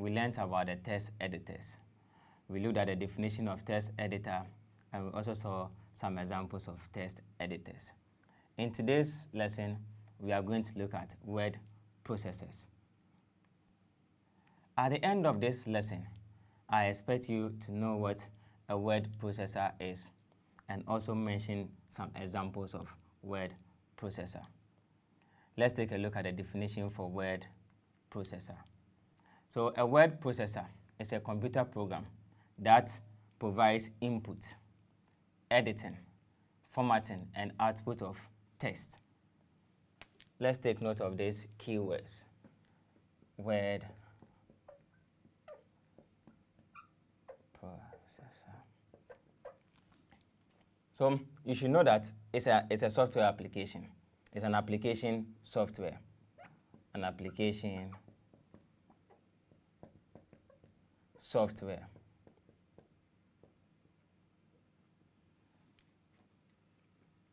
we learned about the text editors. We looked at the definition of text editor, and we also saw some examples of text editors. In today's lesson, we are going to look at word processors. At the end of this lesson, I expect you to know what a word processor is and also mention some examples of word processor. Let's take a look at the definition for word processor. So a word processor is a computer program that provides input, editing, formatting, and output of text. Let's take note of these keywords. Word processor. So you should know that it's a software application. It's an application software. An application software.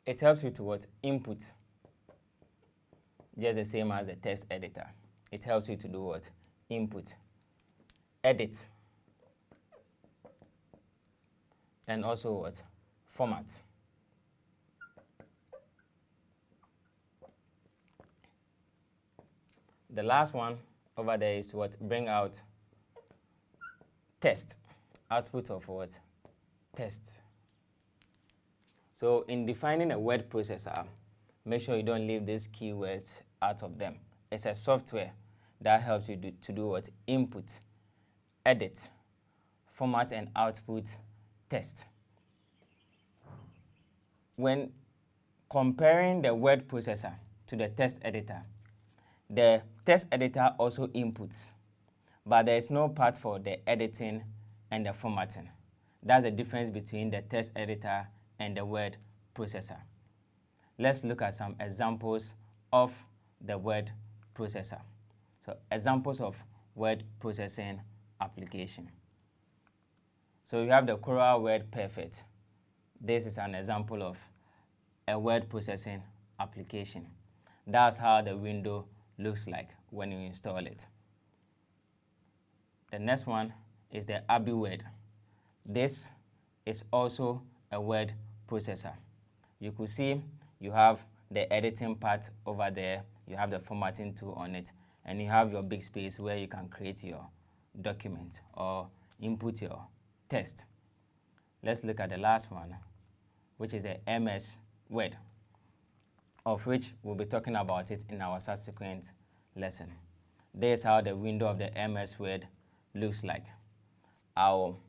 It helps you to what? Input. Just the same as the text editor. It helps you to do what? Input. Edit. And also what? Format. The last one over there is what? Bring out text. Output of what? Text. So in defining a word processor, make sure you don't leave these keywords out of them. It's a software that helps you to do what? Input, edit, format, and output text. When comparing the word processor to the text editor also inputs, but there is no part for the editing and the formatting. That's the difference between the text editor and the word processor. Let's look at some examples of the word processor. So examples of word processing application. So you have the Coral Word Perfect. This is an example of a word processing application. That's how the window looks like when you install it. The next one is the Abbeywood. This is also a word processor. You could see you have the editing part over there, you have the formatting tool on it, and you have your big space where you can create your document or input your text. Let's look at the last one, which is the MS Word, of which we'll be talking about it in our subsequent lesson. This is how the window of the MS Word looks like. I'll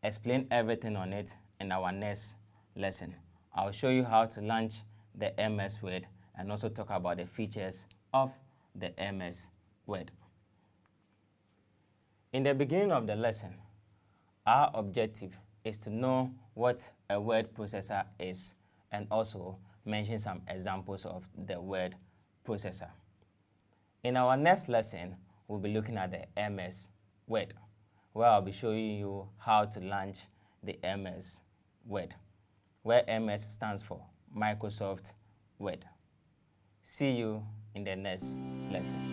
explain everything on it in our next lesson. I'll show you how to launch the MS Word and also talk about the features of the MS Word. In the beginning of the lesson, our objective is to know what a word processor is and also mention some examples of the word processor. In our next lesson, we'll be looking at the MS Word, where I'll be showing you how to launch the MS Word, where MS stands for Microsoft Word. See you in the next lesson.